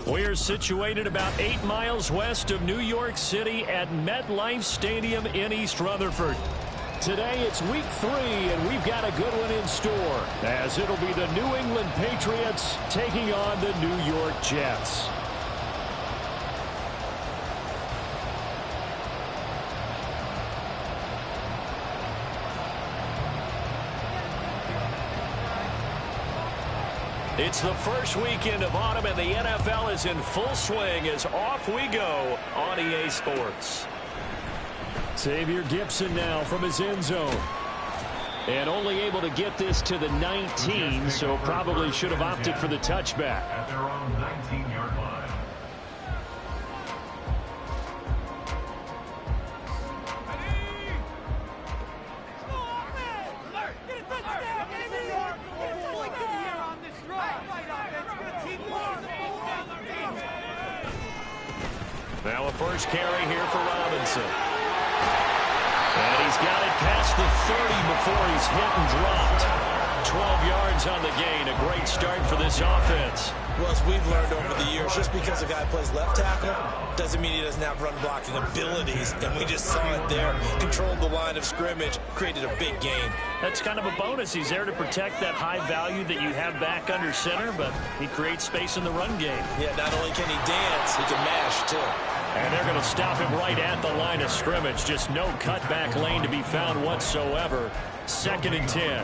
We're situated about 8 miles west of New York City at MetLife Stadium in East Rutherford. Today it's week 3, and we've got a good one in store, as it'll be the New England Patriots taking on the New York Jets. It's the first weekend of autumn, and the NFL is in full swing as off we go on EA Sports. Xavier Gibson now from his end zone. And only able to get this to the 19, so probably should have opted for the touchback. At their own 19-yard line. Now a first carry here for Robinson. And he's got it past the 30 before he's hit and dropped. 12 yards on the gain. A great start for this offense. Well, as we've learned over the years, just because a guy plays left tackle doesn't mean he doesn't have run blocking abilities. And we just saw it there. Controlled the line of scrimmage, created a big gain. That's kind of a bonus. He's there to protect that high value that you have back under center, but he creates space in the run game. Yeah, not only can he dance, he can mash, too. And they're going to stop him right at the line of scrimmage. Just no cutback lane to be found whatsoever. 2nd and 10.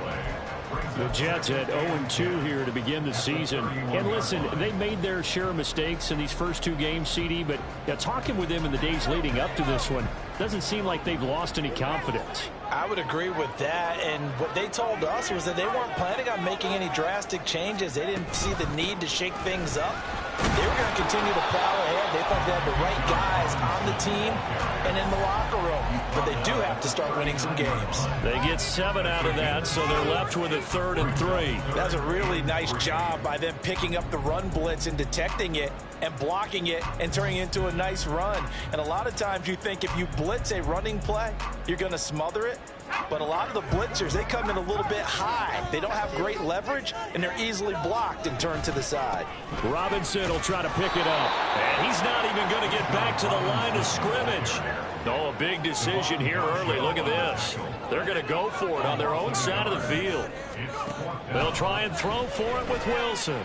The Jets at 0-2 here to begin the season. And listen, they made their share of mistakes in these first 2 games, CD, but talking with them in the days leading up to this one, doesn't seem like they've lost any confidence. I would agree with that, and what they told us was that they weren't planning on making any drastic changes. They didn't see the need to shake things up. They were going to continue to plow ahead. They thought they had the right guys on the team and in the locker room, but they do have to start winning some games. They get 7 out of that, so they're left with a 3rd and 3. That was a really nice job by them picking up the run blitz and detecting it and blocking it and turning it into a nice run. And a lot of times you think if you blitz a running play, you're going to smother it. But a lot of the blitzers, they come in a little bit high. They don't have great leverage, and they're easily blocked and turned to the side. Robinson will try to pick it up. And he's not even going to get back to the line of scrimmage. Oh, a big decision here early. Look at this. They're going to go for it on their own side of the field. They'll try and throw for it with Wilson.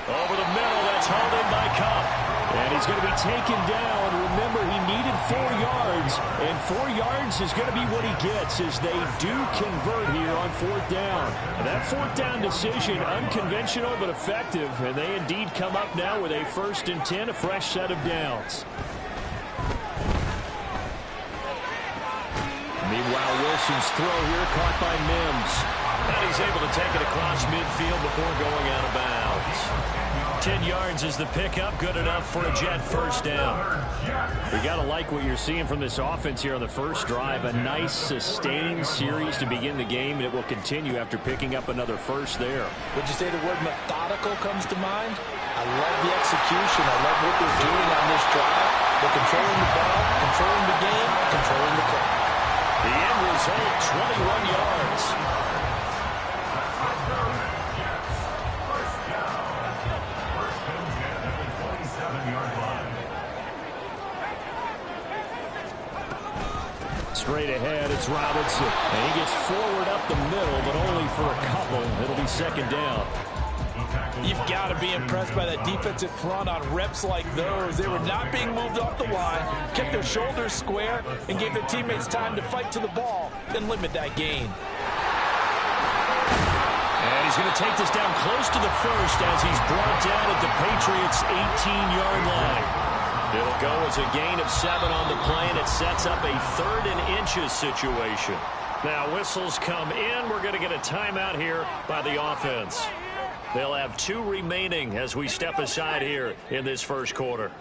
Over the middle, that's hauled in by Cup. And he's going to be taken down. Remember, he needed 4 yards, and 4 yards is going to be what he gets as they do convert here on 4th down. And that 4th down decision, unconventional but effective, and they indeed come up now with a 1st and 10, a fresh set of downs. Meanwhile, Wilson's throw here caught by Mims. And he's able to take it across midfield before going out of bounds. 10 yards is the pickup, good enough for a Jet 1st down. We got to like what you're seeing from this offense here on the first drive. A nice, sustaining series to begin the game, and it will continue after picking up another 1st there. Would you say the word methodical comes to mind? I love the execution. I love what they're doing on this drive. They're controlling the ball, controlling the game, controlling the clock. The end result, 21 yards. Straight ahead, it's Robinson. And he gets forward up the middle, but only for a couple. It'll be 2nd down. You've got to be impressed by that defensive front on reps like those. They were not being moved off the line, kept their shoulders square, and gave their teammates time to fight to the ball and limit that gain. And he's going to take this down close to the 1st as he's brought down at the Patriots' 18-yard line. It'll go as a gain of 7 on the play, and it sets up a 3rd and inches situation. Now whistles come in. We're going to get a timeout here by the offense. They'll have 2 remaining as we step aside here in this first quarter.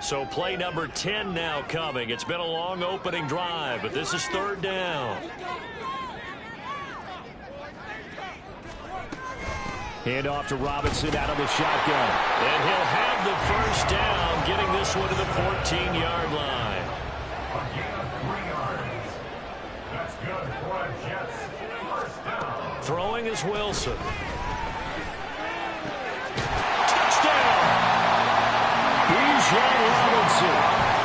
So play number 10 now coming. It's been a long opening drive, but this is 3rd down. Hand off to Robinson out of the shotgun. And he'll have the 1st down, getting this one to the 14-yard line. That's good for a Jets 1st down. Throwing is Wilson. Touchdown! John Robinson,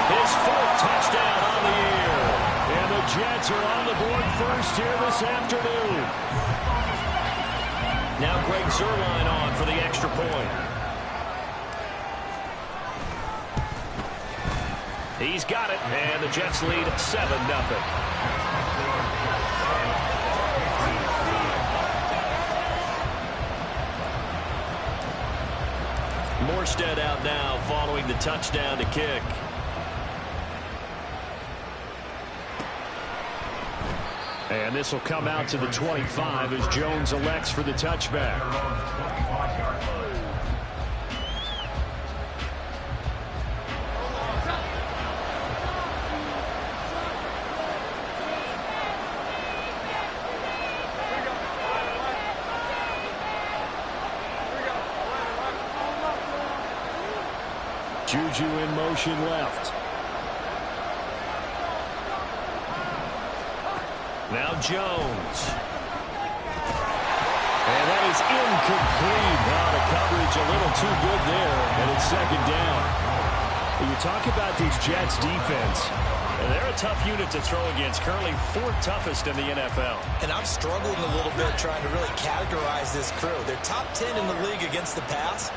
his 4th touchdown on the year. And the Jets are on the board first here this afternoon. Now Greg Zuerlein on for the extra point. He's got it, and the Jets lead 7-0. Morstead out now following the touchdown to kick. And this will come out to the 25 as Jones elects for the touchback. Juju in motion left. Now Jones. And that is incomplete. Now the coverage a little too good there, and it's 2nd down. When you talk about this Jets defense, and they're a tough unit to throw against, currently 4th toughest in the NFL. And I'm struggling a little bit trying to really categorize this crew. They're top 10 in the league against the pass,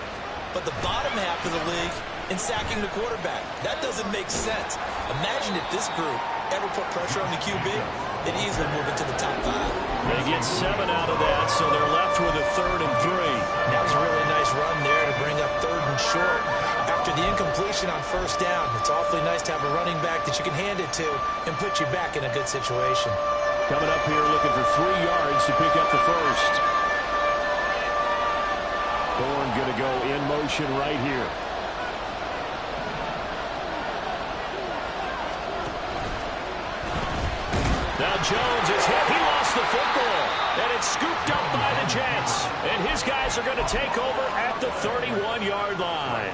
but the bottom half of the league in sacking the quarterback. That doesn't make sense. Imagine if this group ever put pressure on the QB, they'd easily move into the top 5. They get 7 out of that, so they're left with a 3rd and 3. That was a really nice run there to bring up 3rd and short. After the incompletion on 1st down, it's awfully nice to have a running back that you can hand it to and put you back in a good situation. Coming up here looking for 3 yards to pick up the 1st. Thorne going to go in motion right here. Now Jones is hit. He lost the football. And it's scooped up by the Jets. And his guys are going to take over at the 31-yard line.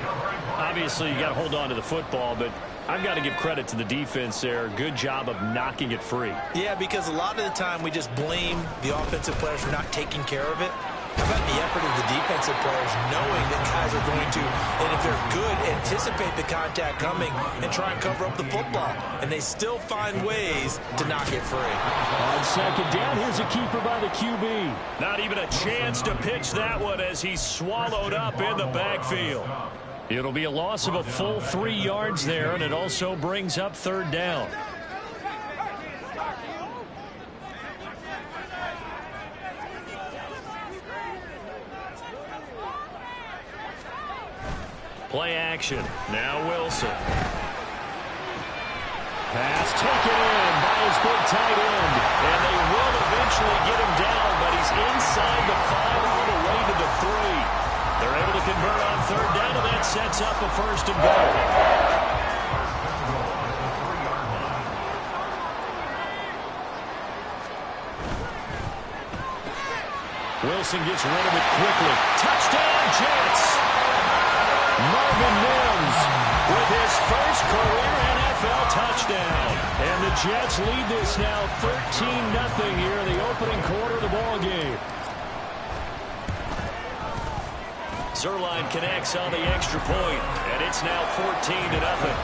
Obviously, you got to hold on to the football, but I've got to give credit to the defense there. Good job of knocking it free. Yeah, because a lot of the time we just blame the offensive players for not taking care of it. How about the effort of the defensive players knowing that guys are going to, and if they're good, anticipate the contact coming and try and cover up the football. And they still find ways to knock it free. On 2nd down, here's a keeper by the QB. Not even a chance to pitch that one as he's swallowed up in the backfield. It'll be a loss of a full 3 yards there, and it also brings up 3rd down. Play action. Now Wilson. Pass taken in by his big tight end. And they will eventually get him down, but he's inside the 5 all the way to the 3. They're able to convert on 3rd down, and that sets up a 1st and goal. Wilson gets rid of it quickly. Touchdown, Jets! Marvin Mims with his first career NFL touchdown. And the Jets lead this now 13-0 here in the opening quarter of the ball game. Zuerlein connects on the extra point, and it's now 14-0.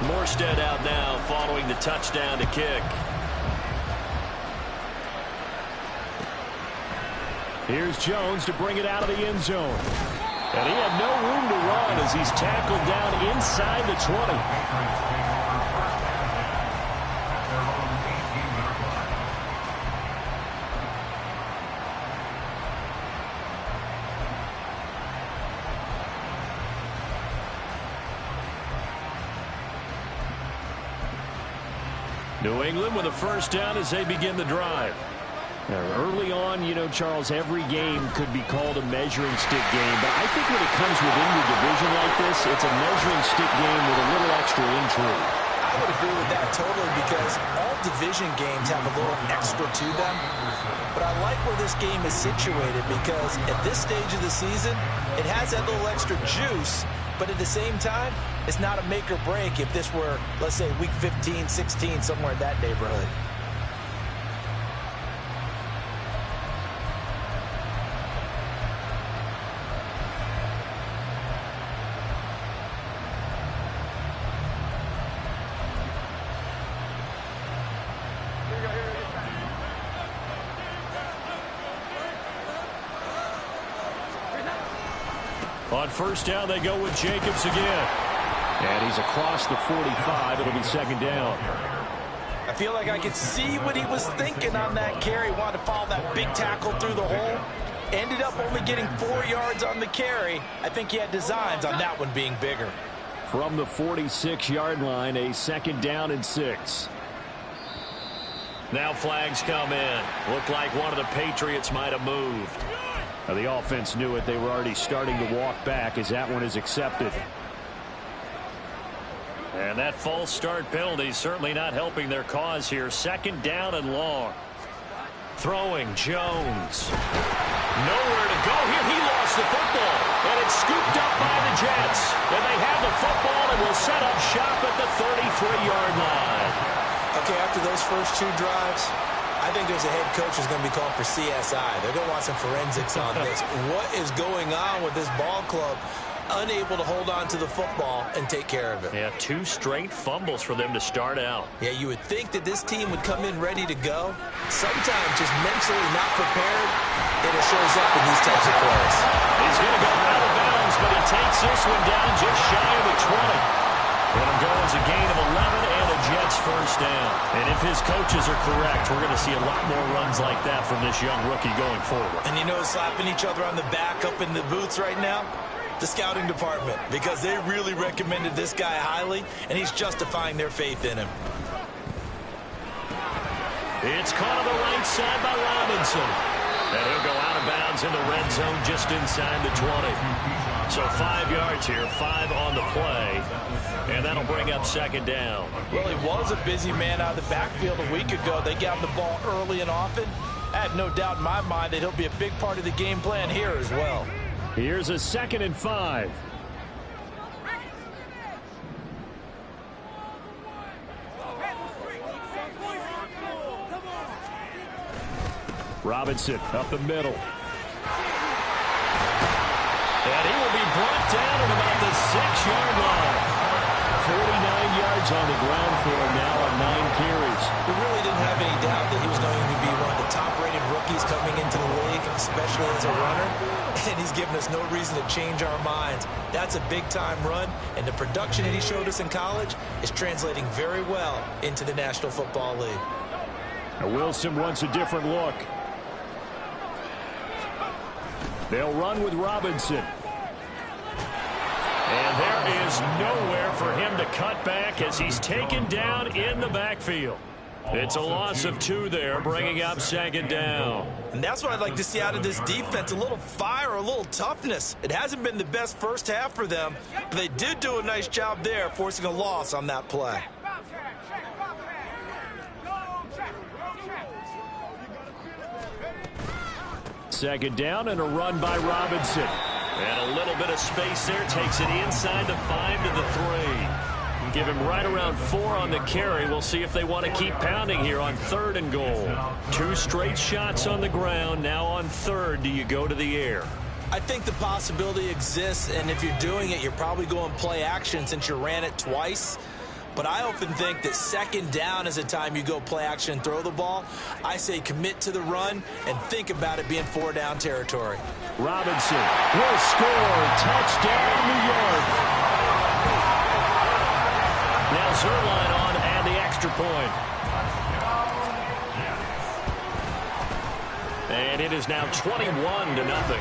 Morstead out now following the touchdown to kick. Here's Jones to bring it out of the end zone. And he had no room to run as he's tackled down inside the 20. New England with a 1st down as they begin the drive. Now, early on, you know, Charles, every game could be called a measuring stick game. But I think when it comes within your division like this, it's a measuring stick game with a little extra intrigue. I would agree with that totally because all division games have a little extra to them. But I like where this game is situated because at this stage of the season, it has that little extra juice. But at the same time, it's not a make or break if this were, let's say, week 15, 16, somewhere in that neighborhood. On first down, they go with Jacobs again. And he's across the 45. It'll be second down. I feel like I could see what he was thinking on that carry. Wanted to follow that big tackle through the hole. Ended up only getting 4 yards on the carry. I think he had designs on that one being bigger. From the 46-yard line, a second down and 6. Now flags come in. Looked like one of the Patriots might have moved. Now the offense knew it. They were already starting to walk back as that one is accepted. And that false start penalty is certainly not helping their cause here. Second down and long. Throwing Jones. Nowhere to go here. He lost the football. And it's scooped up by the Jets. And they have the football and will set up shop at the 33-yard line. Okay, after those first 2 drives, I think there's a head coach who's going to be called for CSI. They're going to want some forensics on this. What is going on with this ball club? Unable to hold on to the football and take care of it. Yeah, 2 straight fumbles for them to start out. Yeah, you would think that this team would come in ready to go. Sometimes just mentally not prepared, and it shows up in these types of plays. He's going to go out of bounds, but he takes this one down just shy of the 20. And it goes a gain of 11 and a Jets first down. And if his coaches are correct, we're going to see a lot more runs like that from this young rookie going forward. And you know, slapping each other on the back up in the booths right now? The scouting department, because they really recommended this guy highly, and he's justifying their faith in him. It's caught on the right side by Robinson. And he'll go out of bounds in the red zone just inside the 20. So 5 yards here, 5 on the play. And that'll bring up second down. Well, he was a busy man out of the backfield a week ago. They got him the ball early and often. I have no doubt in my mind that he'll be a big part of the game plan here as well. Here's a 2nd and 5. Robinson up the middle. And he will be brought down at about the 6-yard line. 49 yards on the ground for him now on 9 carries. We really didn't have any doubt that he was going to be one of the top-rated rookies coming into the league, especially as a runner. And he's given us no reason to change our minds. That's a big-time run, and the production that he showed us in college is translating very well into the National Football League. Now Wilson wants a different look. They'll run with Robinson. And there is nowhere for him to cut back as he's taken down in the backfield. It's a loss of 2 there, bringing up second down. And that's what I'd like to see out of this defense, a little fire, a little toughness. It hasn't been the best first half for them, but they did do a nice job there, forcing a loss on that play. Second down and a run by Robinson. And a little bit of space there, takes it inside the 5 to the 3. Give him right around 4 on the carry. We'll see if they want to keep pounding here on 3rd and goal. 2 straight shots on the ground. Now on 3rd, do you go to the air? I think the possibility exists, and if you're doing it, you're probably going play action since you ran it twice. But I often think that second down is a time you go play action and throw the ball. I say commit to the run and think about it being 4-down territory. Robinson will score. Touchdown, New York. Now Zerline on and the extra point. And it is now 21-0.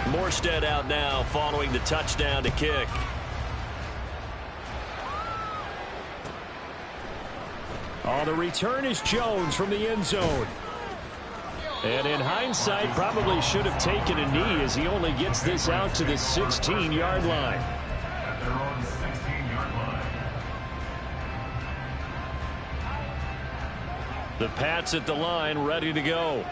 Morstead out now following the touchdown to kick. On the return is Jones from the end zone. And in hindsight, probably should have taken a knee as he only gets this out to the 16-yard line. The Pats at the line, ready to go.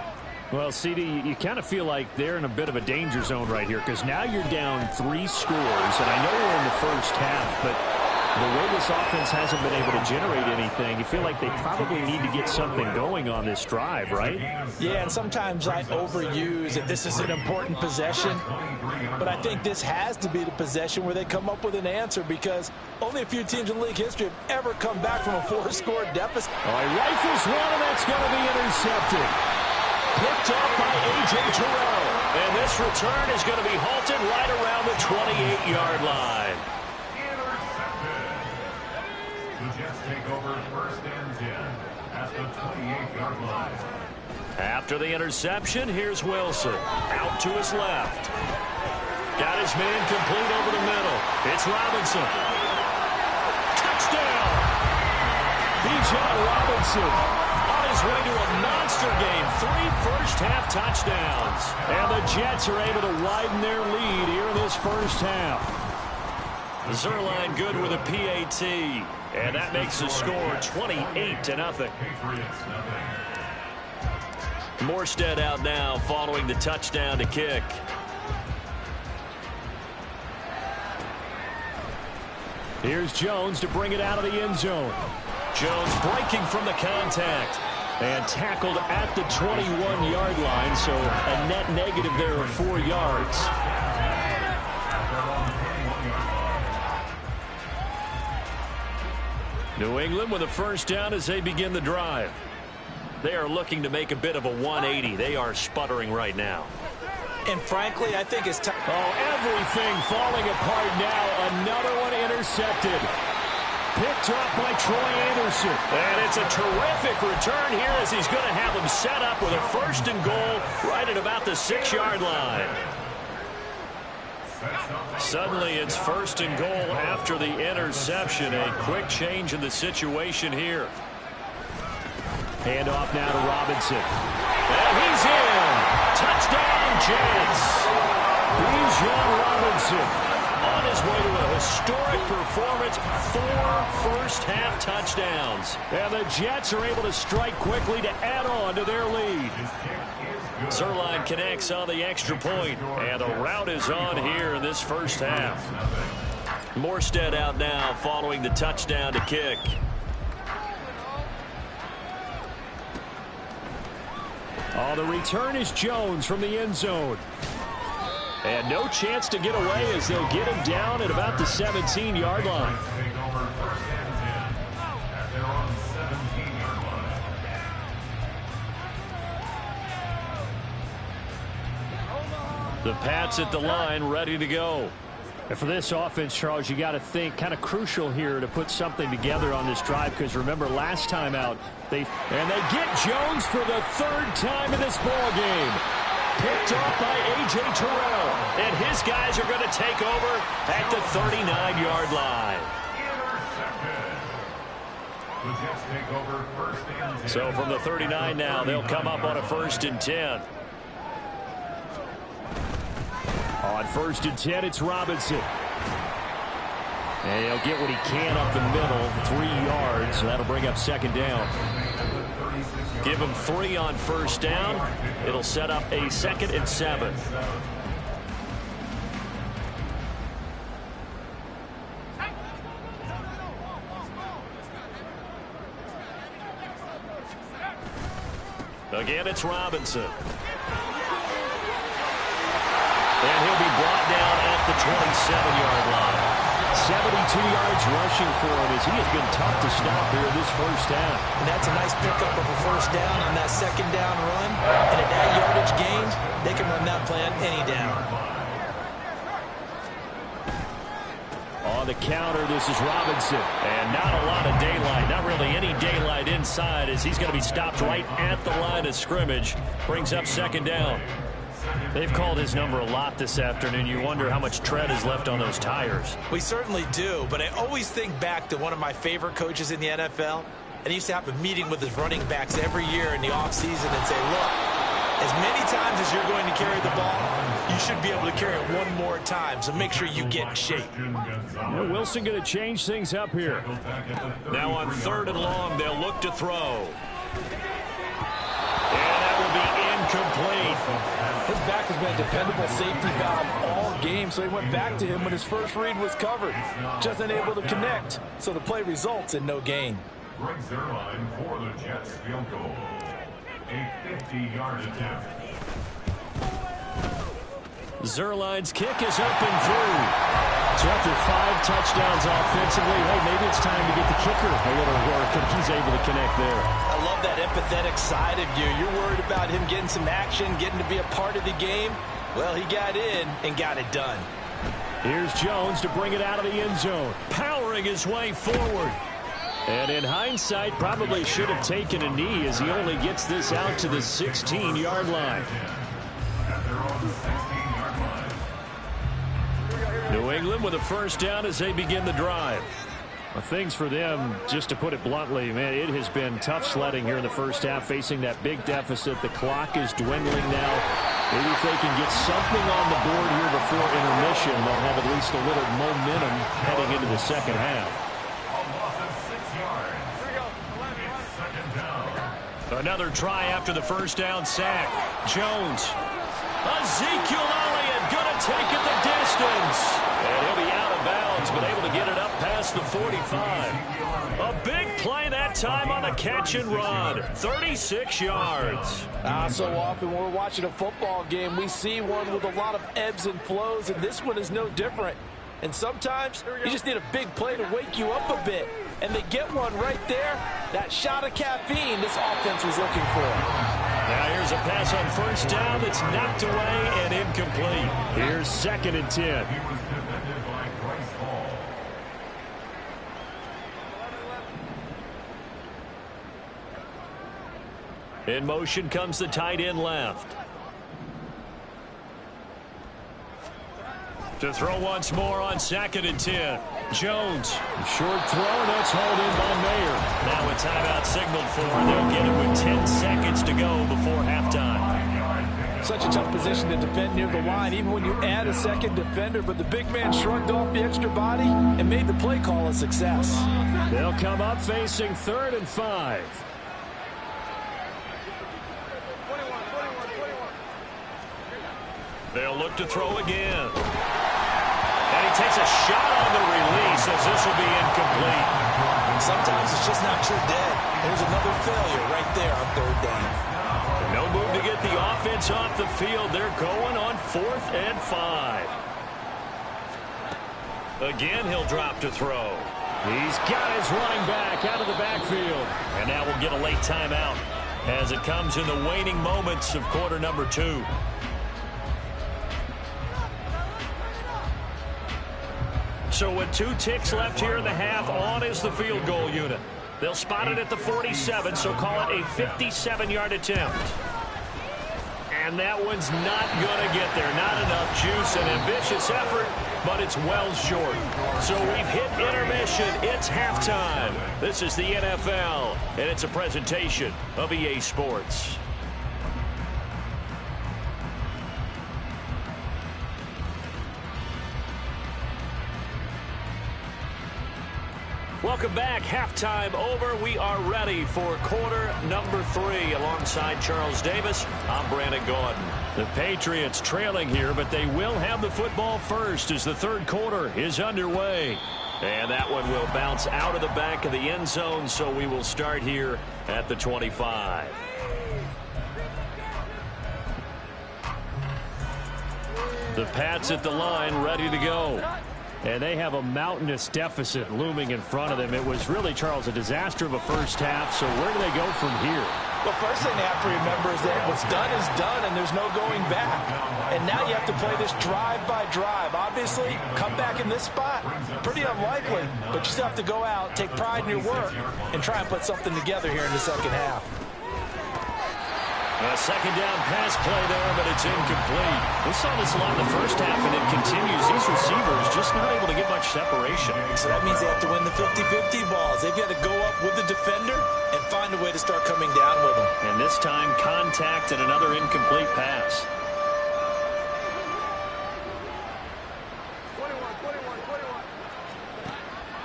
Well, CD, you kind of feel like they're in a bit of a danger zone right here because now you're down 3 scores, and I know we're in the first half, but the way this offense hasn't been able to generate anything, you feel like they probably need to get something going on this drive, right? Yeah, and sometimes I overuse that this is an important possession, but I think this has to be the possession where they come up with an answer because only a few teams in league history have ever come back from a 4-score deficit. Oh, he rifles one, and that's going to be intercepted. picked up by A.J. Terrell. And this return is going to be halted right around the 28-yard line. Intercepted. The Jets take over 1st and 10 at the 28-yard line. After the interception, here's Wilson. Out to his left. Got his man complete over the middle. It's Robinson. Touchdown! Bijan Robinson on his way to a monster game. 3 first-half touchdowns. And the Jets are able to widen their lead here in this first half. Zerline good with a PAT. And that makes the score 28-0. Morstead out now following the touchdown to kick. Here's Jones to bring it out of the end zone. Jones breaking from the contact and tackled at the 21-yard line, so a net negative there of 4 yards. New England with a first down as they begin the drive. They are looking to make a bit of a 180. They are sputtering right now. And frankly, I think it's time. Oh, everything falling apart now. Another one intercepted. Picked up by Troy Anderson. And it's a terrific return here as he's going to have them set up with a 1st and goal right at about the 6-yard line. Suddenly it's 1st and goal after the interception. A quick change in the situation here. Handoff now to Robinson. And he's in. Touchdown, Jets. Bijan Robinson on his way to a historic performance. 4 first-half touchdowns. And the Jets are able to strike quickly to add on to their lead. Zerline connects on the extra point, and the route is on here in this first half. Morstead out now following the touchdown to kick. Oh, the return is Jones from the end zone. And no chance to get away as they'll get him down at about the 17-yard line. The Pats at the line, ready to go. And for this offense, Charles, you got to think kind of crucial here to put something together on this drive, because remember last time out they get Jones for the 3rd time in this ball game. Picked off by A.J. Terrell, and his guys are going to take over at the 39-yard line. So from the 39 now, they'll come up on a 1st and 10. On 1st and 10, it's Robinson. And he'll get what he can up the middle, 3 yards. That'll bring up 2nd down. Give him 3 on 1st down. It'll set up a 2nd and 7. Again, it's Robinson. And he'll be brought down at the 27-yard line. 72 yards rushing for him as he has been tough to stop here this first half. And that's a nice pickup of a 1st down on that 2nd down run. And at that yardage gained, they can run that play on any down. On the counter, this is Robinson. And not a lot of daylight. Not really any daylight inside as he's going to be stopped right at the line of scrimmage. Brings up 2nd down. They've called his number a lot this afternoon. You wonder how much tread is left on those tires. We certainly do, but I always think back to one of my favorite coaches in the NFL, and he used to have a meeting with his running backs every year in the offseason and say, look, as many times as you're going to carry the ball, you should be able to carry it one more time, so make sure you get in shape. Well, Wilson going to change things up here. Now on 3rd and long, they'll look to throw. And that will be incomplete. His back has been a dependable safety valve all game, so he went back to him when his first read was covered. Just unable to connect, so the play results in no gain. Greg Zerline for the Jets field goal. A 50-yard attempt. Zerline's kick is up and through. So after 5 touchdowns offensively, hey, maybe it's time to get the kicker a little work, and he's able to connect there. I love that empathetic side of you. You're worried about him getting some action, getting to be a part of the game. Well, he got in and got it done. Here's Jones to bring it out of the end zone, powering his way forward. And in hindsight, probably should have taken a knee as he only gets this out to the 16-yard line. New England with a first down as they begin the drive. Well, things for them, just to put it bluntly, man, it has been tough sledding here in the first half, facing that big deficit. The clock is dwindling now. Maybe if they can get something on the board here before intermission, they'll have at least a little momentum heading into the second half. Another try after the first down sack. Jones. Ezekiel Elliott going to take it the distance. And he'll be out of bounds, but able to get it up past the 45. A big play that time on a catch and run. 36 yards. So often when we're watching a football game, we see one with a lot of ebbs and flows, and this one is no different. And sometimes you just need a big play to wake you up a bit. And they get one right there. That shot of caffeine this offense was looking for. Now here's a pass on first down that's knocked away and incomplete. Here's 2nd and 10. In motion comes the tight end left. To throw once more on 2nd and 10. Jones. Short throw, that's hauled in by Mayer. Now a timeout signaled for. They'll get it with 10 seconds to go before halftime. Such a tough position to defend near the line, even when you add a second defender, but the big man shrugged off the extra body and made the play call a success. They'll come up facing 3rd and 5. They'll look to throw again. And he takes a shot on the release as this will be incomplete. Sometimes it's just not your day. There's another failure right there on 3rd down. No move to get the offense off the field. They're going on 4th and 5. Again, he'll drop to throw. He's got his running back out of the backfield. And now we'll get a late timeout as it comes in the waning moments of quarter number 2. So with 2 ticks left here in the half, on is the field goal unit. They'll spot it at the 47, so call it a 57-yard attempt. And that one's not going to get there. Not enough juice, an ambitious effort, but it's well short. So we've hit intermission. It's halftime. This is the NFL, and it's a presentation of EA Sports. Welcome back. Halftime over. We are ready for quarter number 3. Alongside Charles Davis, I'm Brandon Gordon. The Patriots trailing here, but they will have the football first as the 3rd quarter is underway. And that one will bounce out of the back of the end zone, so we will start here at the 25. The Pats at the line, ready to go. And they have a mountainous deficit looming in front of them. It was really, Charles, a disaster of a first half. So where do they go from here? Well, first thing they have to remember is that what's done is done, and there's no going back. And now you have to play this drive by drive. Obviously, come back in this spot, pretty unlikely. But you still have to go out, take pride in your work, and try and put something together here in the second half. A second down pass play there, but it's incomplete. We saw this a lot in the first half, and it continues. These receivers just not able to get much separation. So that means they have to win the 50-50 balls. They've got to go up with the defender and find a way to start coming down with them. And this time, contact and another incomplete pass.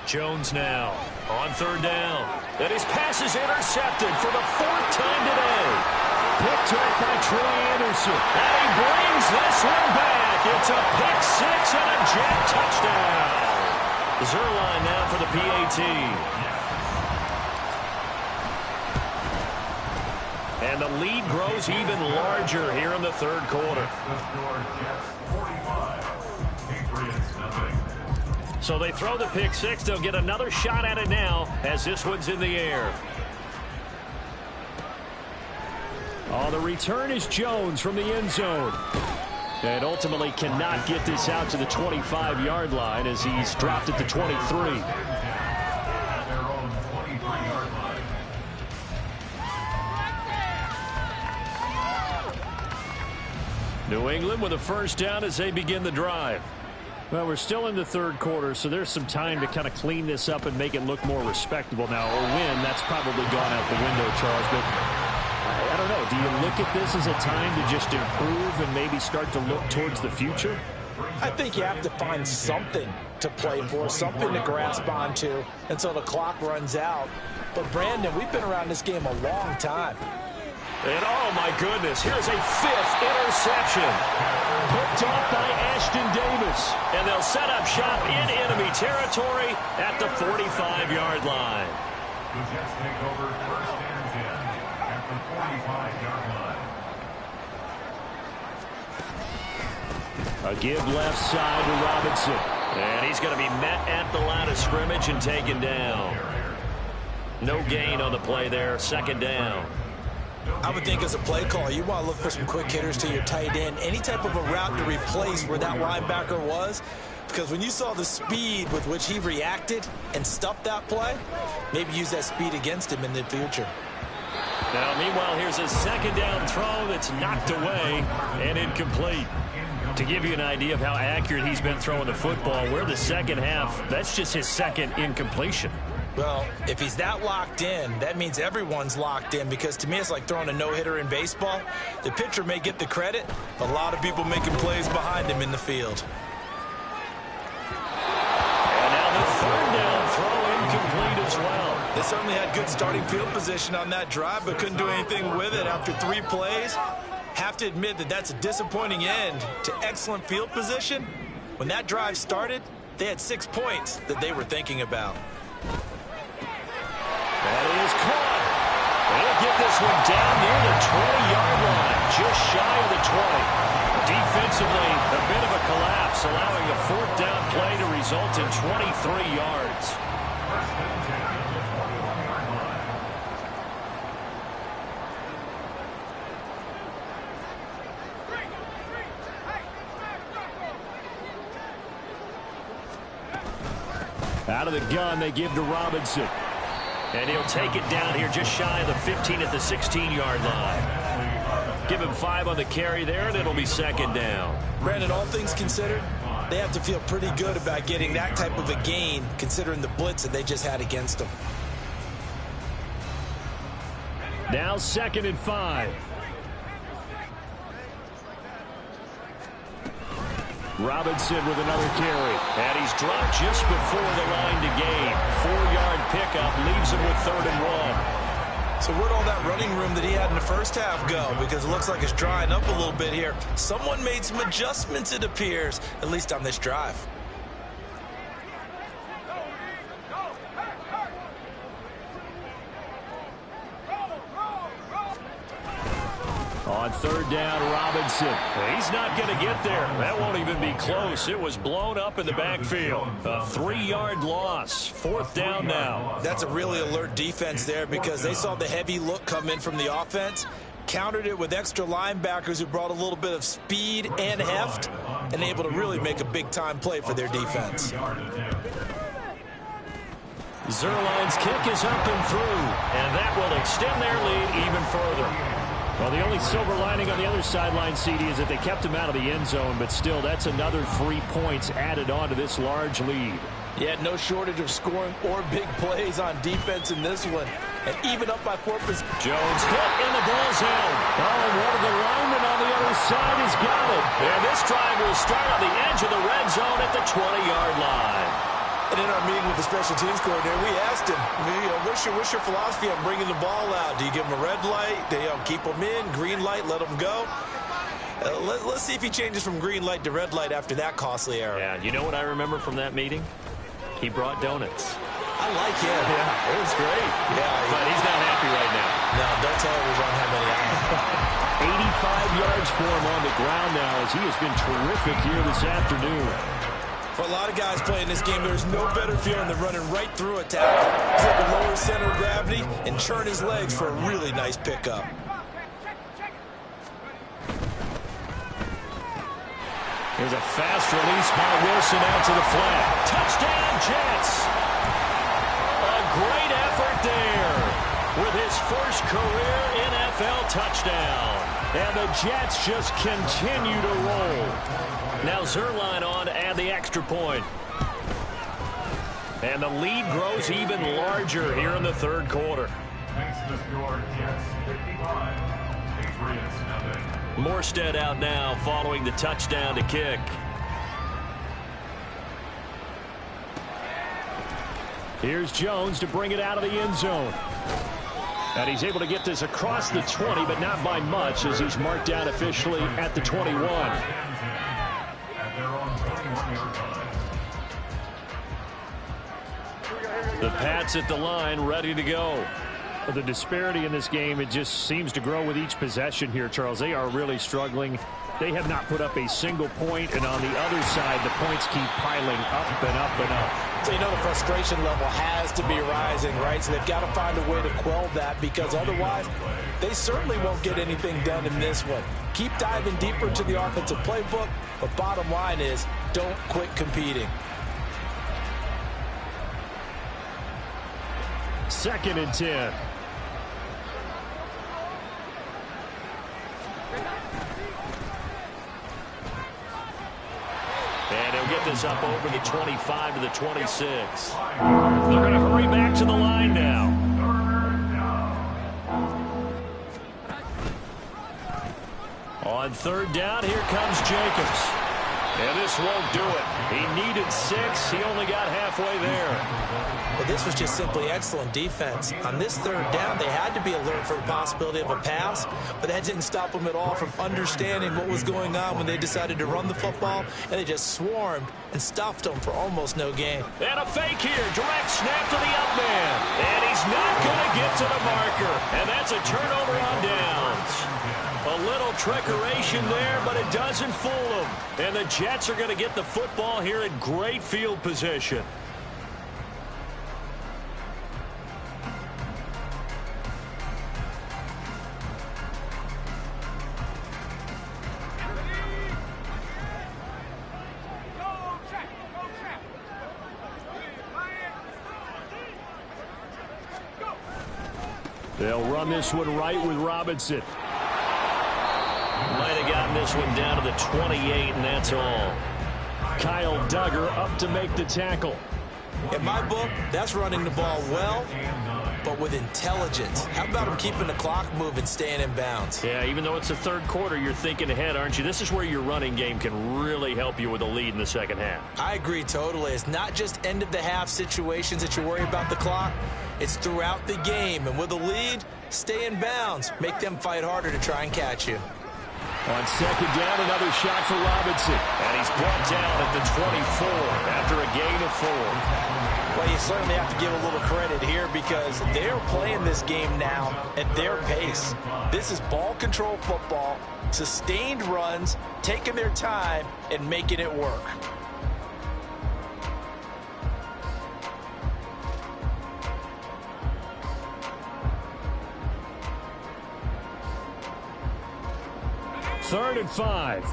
Jones now on 3rd down. And his pass is intercepted for the 4th time today. Picked right by Troy Anderson. And he brings this one back. It's a pick 6 and a jet touchdown. Zerline now for the PAT. And the lead grows even larger here in the 3rd quarter. So they throw the pick six. They'll get another shot at it now as this one's in the air. Oh, the return is Jones from the end zone. And ultimately cannot get this out to the 25-yard line as he's dropped at the 23. New England with a first down as they begin the drive. Well, we're still in the third quarter, so there's some time to kind of clean this up and make it look more respectable now. Or win, that's probably gone out the window, Charles. But I don't know. Do you look at this as a time to just improve and maybe start to look towards the future? I think you have to find something to play for, something to grasp onto until the clock runs out. But, Brandon, we've been around this game a long time. And, oh, my goodness, here's a fifth interception. Picked off by Ashton Davis. And they'll set up shop in enemy territory at the 45-yard line. The Jets take over first and 10 at the 45-yard line. A give left side to Robinson. And he's going to be met at the line of scrimmage and taken down. No gain on the play there, second down. I would think as a play call, you want to look for some quick hitters to your tight end. Any type of a route to replace where that linebacker was. Because when you saw the speed with which he reacted and stuffed that play, maybe use that speed against him in the future. Now, meanwhile, here's a second down throw that's knocked away and incomplete. To give you an idea of how accurate he's been throwing the football, we're the second half. That's just his second incompletion. Well, if he's that locked in, that means everyone's locked in, because to me it's like throwing a no-hitter in baseball. The pitcher may get the credit, but a lot of people making plays behind him in the field. And now the third down throw incomplete as well. They certainly had good starting field position on that drive, but couldn't do anything with it after 3 plays. Have to admit that that's a disappointing end to excellent field position. When that drive started, they had 6 points that they were thinking about. That is caught. They'll get this one down near the 20-yard line, just shy of the 20. Defensively, a bit of a collapse, allowing a fourth down play to result in 23 yards. Out of the gun, they give to Robinson. And he'll take it down here just shy of the 15 at the 16-yard line. Give him 5 on the carry there, and it'll be second down. Brandon, all things considered, they have to feel pretty good about getting that type of a gain, considering the blitz that they just had against them. Now 2nd and 5. Robinson with another carry. And he's dropped just before the line to gain. 4-yard pickup leaves him with 3rd and 1. So where'd all that running room that he had in the first half go? Because it looks like it's drying up a little bit here. Someone made some adjustments, it appears, at least on this drive. On 3rd down, Robinson. He's not going to get there. That won't even be close. It was blown up in the backfield. A 3-yard loss. 4th down now. That's a really alert defense there, because they saw the heavy look come in from the offense, countered it with extra linebackers who brought a little bit of speed and heft, and able to really make a big-time play for their defense. Zerline's kick is up and through, and that will extend their lead even further. Well, the only silver lining on the other sideline, CD, is that they kept him out of the end zone, but still, that's another 3 points added on to this large lead. Yeah, no shortage of scoring or big plays on defense in this one. And even up by 4 possessions. Jones hit, and the ball's held. Oh, one of the linemen on the other side has got it. And this drive will start on the edge of the red zone at the 20-yard line. And in our meeting with the special teams coordinator, we asked him, what's your philosophy on bringing the ball out? Do you give them a red light? Do you keep them in? Green light, let them go? Let's see if he changes from green light to red light after that costly error. Yeah, you know what I remember from that meeting? He brought donuts. I like him. Yeah, it was great. Yeah, but he's not happy right now. No, don't tell everyone how many I have. 85 yards for him on the ground now, as he has been terrific here this afternoon. For a lot of guys playing this game, there's no better feeling than running right through a tackle. He's able to lower his center of gravity and churn his legs for a really nice pickup. Here's a fast release by Wilson out to the flat. Touchdown, Jets! A great effort there with his first career NFL touchdown. And the Jets just continue to roll. Now Zerline on to add the extra point. And the lead grows even larger here in the third quarter. Makes the score Jets 55, Patriots nothing. Morstead out now following the touchdown to kick. Here's Jones to bring it out of the end zone. And he's able to get this across the 20, but not by much, as he's marked down officially at the 21. At their own 21-yard line. The Pats at the line, ready to go. The disparity in this game, it just seems to grow with each possession here, Charles. They are really struggling. They have not put up a single point, and on the other side, the points keep piling up and up and up. So you know the frustration level has to be rising, right? So they've got to find a way to quell that, because otherwise they certainly won't get anything done in this one. Keep diving deeper into the offensive playbook, but bottom line is don't quit competing. 2nd and 10. And he'll get this up over the 25 to the 26. They're going to hurry back to the line now. On 3rd down, here comes Jacobs. And this won't do it. He needed 6. He only got halfway there. Well, this was just simply excellent defense. On this 3rd down, they had to be alert for the possibility of a pass, but that didn't stop them at all from understanding what was going on when they decided to run the football, and they just swarmed and stuffed them for almost no gain. And a fake here. Direct snap to the up man. And he's not going to get to the marker. And that's a turnover on downs. A little trickeration there, but it doesn't fool them. And the Jets are going to get the football here in great field position. They'll run this one right with Robinson. Might have gotten this one down to the 28, and that's all. Kyle Duggar up to make the tackle. In my book, that's running the ball well, but with intelligence. How about him keeping the clock moving, staying in bounds? Yeah, even though it's the 3rd quarter, you're thinking ahead, aren't you? This is where your running game can really help you with a lead in the 2nd half. I agree totally. It's not just end-of-the-half situations that you worry about the clock. It's throughout the game. And with a lead, stay in bounds. Make them fight harder to try and catch you. On 2nd down, another shot for Robinson. And he's brought down at the 24 after a gain of 4. Well, you certainly have to give a little credit here, because they're playing this game now at their pace. This is ball control football, sustained runs, taking their time and making it work. Third and 5.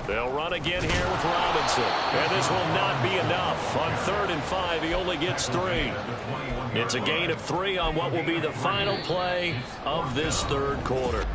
They'll run again here with Robinson. And this will not be enough. On 3rd and 5, he only gets 3. It's a gain of 3 on what will be the final play of this 3rd quarter.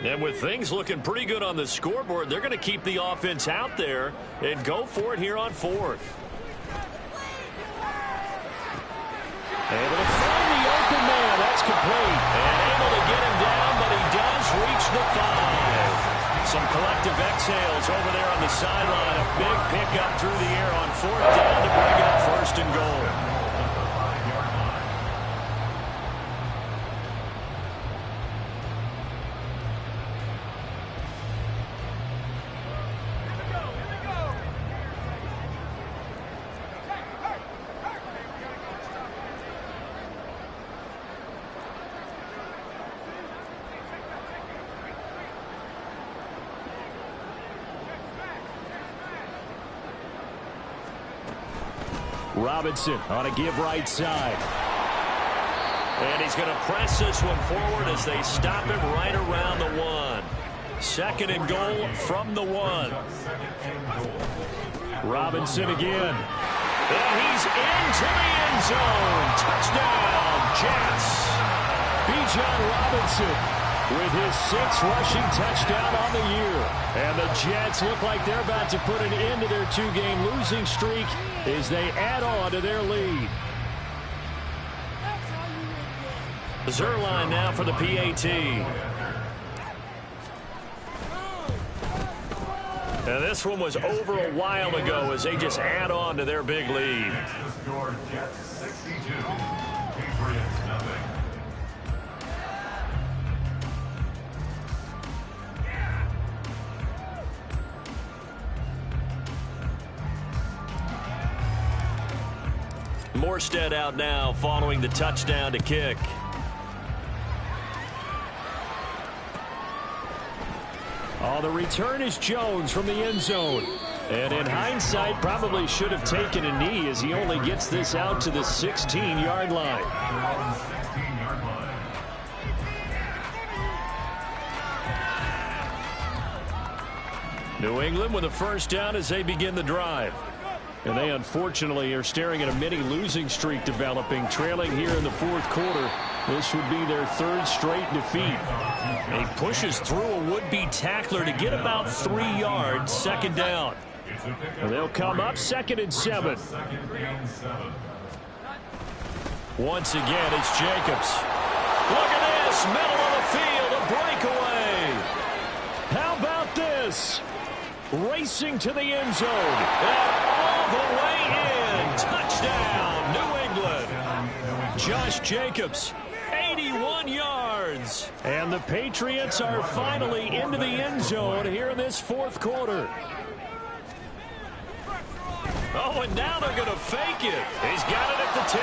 And with things looking pretty good on the scoreboard, they're going to keep the offense out there and go for it here on 4th. Able to find the open man. That's complete. And able to get him down, but he does reach the 5. Some collective exhales over there on the the sideline. A big pickup through the air on 4th down to bring it up 1st and goal. Robinson on a give right side. And he's going to press this one forward as they stop him right around the 1. 2nd and goal from the 1. Robinson again. And he's into the end zone. Touchdown, Jets. Bijan Robinson with his 6th rushing touchdown on the year. And the Jets look like they're about to put an end to their 2-game losing streak as they add on to their lead. Zerline now for the PAT. And this one was over a while ago as they just add on to their big lead. Jets 62, Patriots nothing. Morstead out now following the touchdown to kick. Oh, the return is Jones from the end zone. And in hindsight, probably should have taken a knee as he only gets this out to the 16-yard line. New England with a 1st down as they begin the drive. And they unfortunately are staring at a mini losing streak developing, trailing here in the 4th quarter. This would be their 3rd straight defeat. And he pushes through a would-be tackler to get about 3 yards, 2nd down. And they'll come up 2nd and 7. Once again, it's Jacobs. Look at this, middle of the field, a breakaway. How about this? Racing to the end zone. And all the way in. Touchdown, New England. Josh Jacobs, 81 yards. And the Patriots are finally into the end zone here in this 4th quarter. Oh, and now they're going to fake it. He's got it at the 10.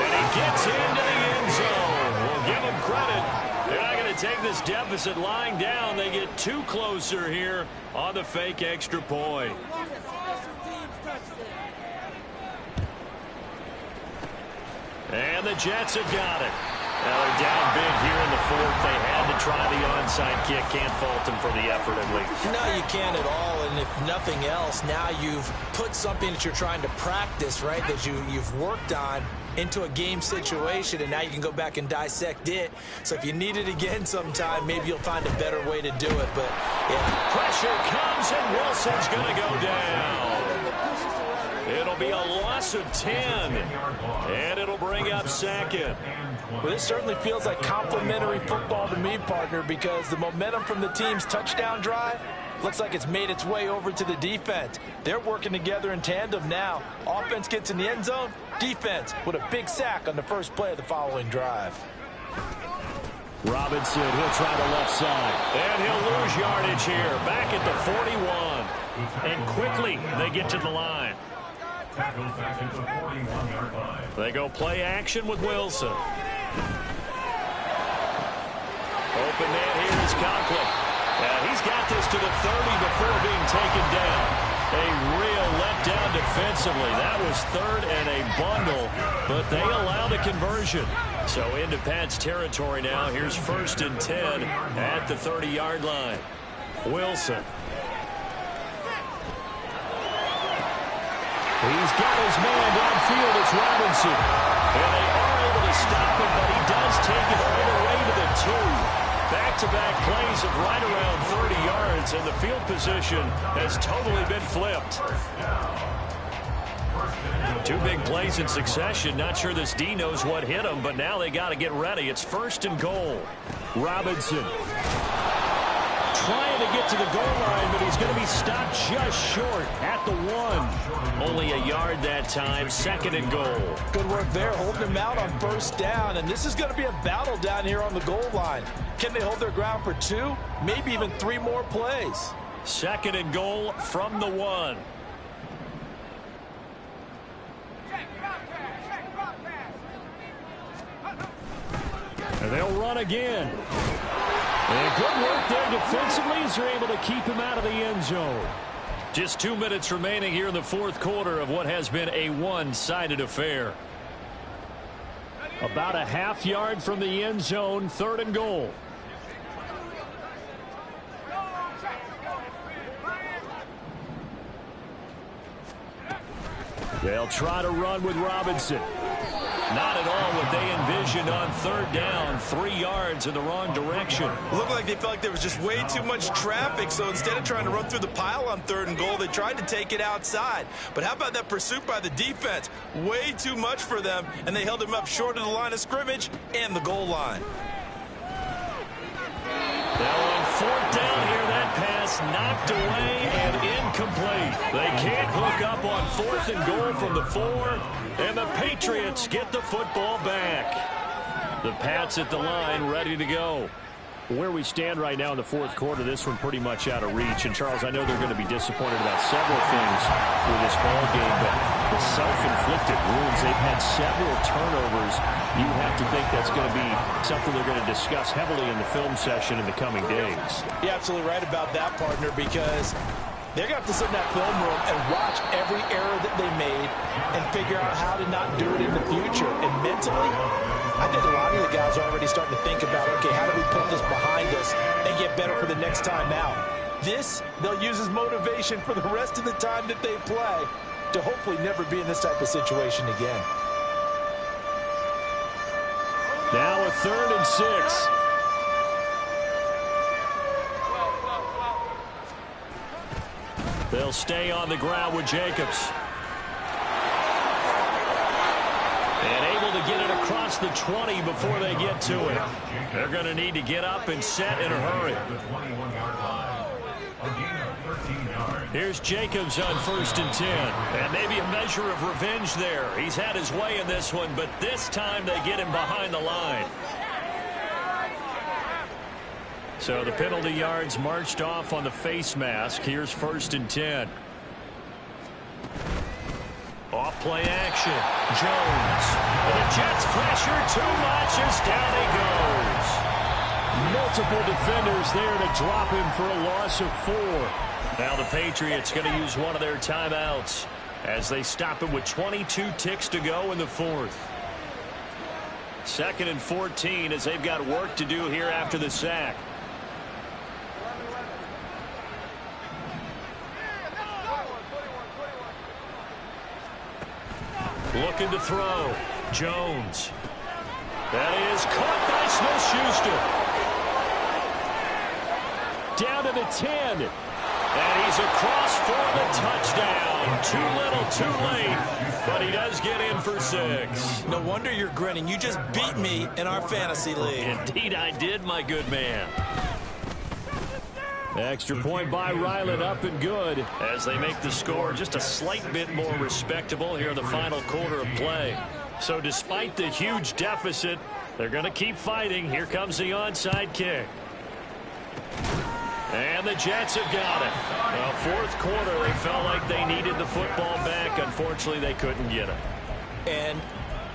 And he gets into the end zone. We'll give him credit. They're not going to take this deficit lying down. They get 2 closer here on the fake extra point. And the Jets have got it. Now they're down big here in the 4th. They had to try the onside kick. Can't fault them for the effort at least. No, you can't at all. And if nothing else, now you've put something that you're trying to practice, right, that you've worked on into a game situation, and now you can go back and dissect it. So if you need it again sometime, maybe you'll find a better way to do it. But yeah, pressure comes, and Wilson's going to go down. It'll be a loss of 10, and it'll bring up 2nd. Well, this certainly feels like complimentary football to me, partner, because the momentum from the team's touchdown drive looks like it's made its way over to the defense. They're working together in tandem now. Offense gets in the end zone, defense with a big sack on the first play of the following drive. Robinson, he'll try the left side. And he'll lose yardage here. Back at the 41. And quickly, they get to the line. They go play action with Wilson. Open man here is Conklin. And he's got this to the 30 before being taken down. A real letdown defensively. That was 3rd and a bundle, but they allow the conversion. So into Pat's territory now. Here's 1st and 10 at the 30-yard line. Wilson. He's got his man downfield. It's Robinson. And they are able to stop him, but he does take it all the way to the 2. Back-to-back plays of right around 30 yards, and the field position has totally been flipped. 2 big plays in succession. Not sure this D knows what hit him, but now they got to get ready. It's 1st and goal. Robinson trying to get to the goal line, but he's going to be stopped just short at the 1. Only a yard that time, 2nd and goal. Good work there, holding him out on 1st down, and this is going to be a battle down here on the goal line. Can they hold their ground for 2, maybe even 3 more plays? 2nd and goal from the 1. And they'll run again. And good work there defensively as they're able to keep him out of the end zone. Just 2 minutes remaining here in the 4th quarter of what has been a one-sided affair. About a half yard from the end zone, 3rd and goal. They'll try to run with Robinson. Not at all what they envisioned on 3rd down. 3 yards in the wrong direction. Looked like they felt like there was just way too much traffic, so instead of trying to run through the pile on 3rd and goal, they tried to take it outside. But how about that pursuit by the defense? Way too much for them, and they held him up short of the line of scrimmage and the goal line. Now on 4th down here, that pass knocked away and incomplete. They can't hook up on 4th and goal from the 4, and the Patriots get the football back. The Pats at the line, ready to go. Where we stand right now in the 4th quarter, this one pretty much out of reach. And, Charles, I know they're going to be disappointed about several things with this ball game, but the self-inflicted wounds, they've had several turnovers. You have to think that's going to be something they're going to discuss heavily in the film session in the coming days. You're absolutely right about that, partner, because they're going to have to sit in that film room and watch every error that they made and figure out how to not do it in the future. And mentally, I think a lot of the guys are already starting to think about, okay, how do we put this behind us and get better for the next time out? This, they'll use as motivation for the rest of the time that they play to hopefully never be in this type of situation again. Now a 3rd and 6. They'll stay on the ground with Jacobs. And able to get it across the 20 before they get to it. They're going to need to get up and set in a hurry. Here's Jacobs on 1st and 10. And maybe a measure of revenge there. He's had his way in this one, but this time they get him behind the line. So the penalty yards marched off on the face mask. Here's 1st and 10. Off play action. Jones. The Jets pressure too much as down he goes. Multiple defenders there to drop him for a loss of 4. Now the Patriots going to use one of their timeouts as they stop him with 22 ticks to go in the 4th. 2nd and 14 as they've got work to do here after the sack. Looking to throw. Jones. That is caught by Smith-Schuster. Down to the 10. And he's across for the touchdown. Too little, too late. But he does get in for 6. No wonder you're grinning. You just beat me in our fantasy league. Indeed I did, my good man. Extra point by Ryland, up and good. As they make the score just a slight bit more respectable here in the final quarter of play. So despite the huge deficit, they're going to keep fighting. Here comes the onside kick. And the Jets have got it. Well, 4th quarter, they felt like they needed the football back. Unfortunately, they couldn't get it. And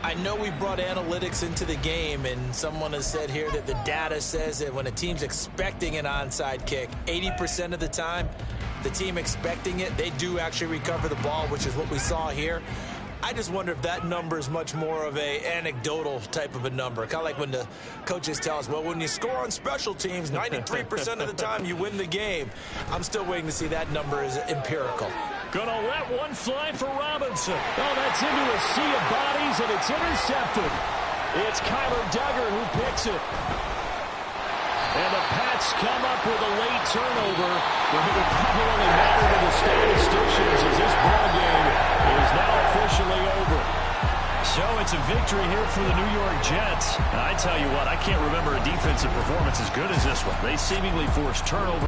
I know we brought analytics into the game, and someone has said here that the data says that when a team's expecting an onside kick, 80% of the time, the team expecting it, they do actually recover the ball, which is what we saw here. I just wonder if that number is much more of a anecdotal type of a number. Kind of like when the coaches tell us, well, when you score on special teams, 93% of the time you win the game. I'm still waiting to see that number is empirical. Gonna let one fly for Robinson. Oh, that's into a sea of bodies, and it's intercepted. It's Kyler Duggar who picks it. And the Pats come up with a late turnover, but it will probably only matter to the statisticians as this ball game is now officially over. So it's a victory here for the New York Jets. I tell you what, I can't remember a defensive performance as good as this one. They seemingly forced turnover.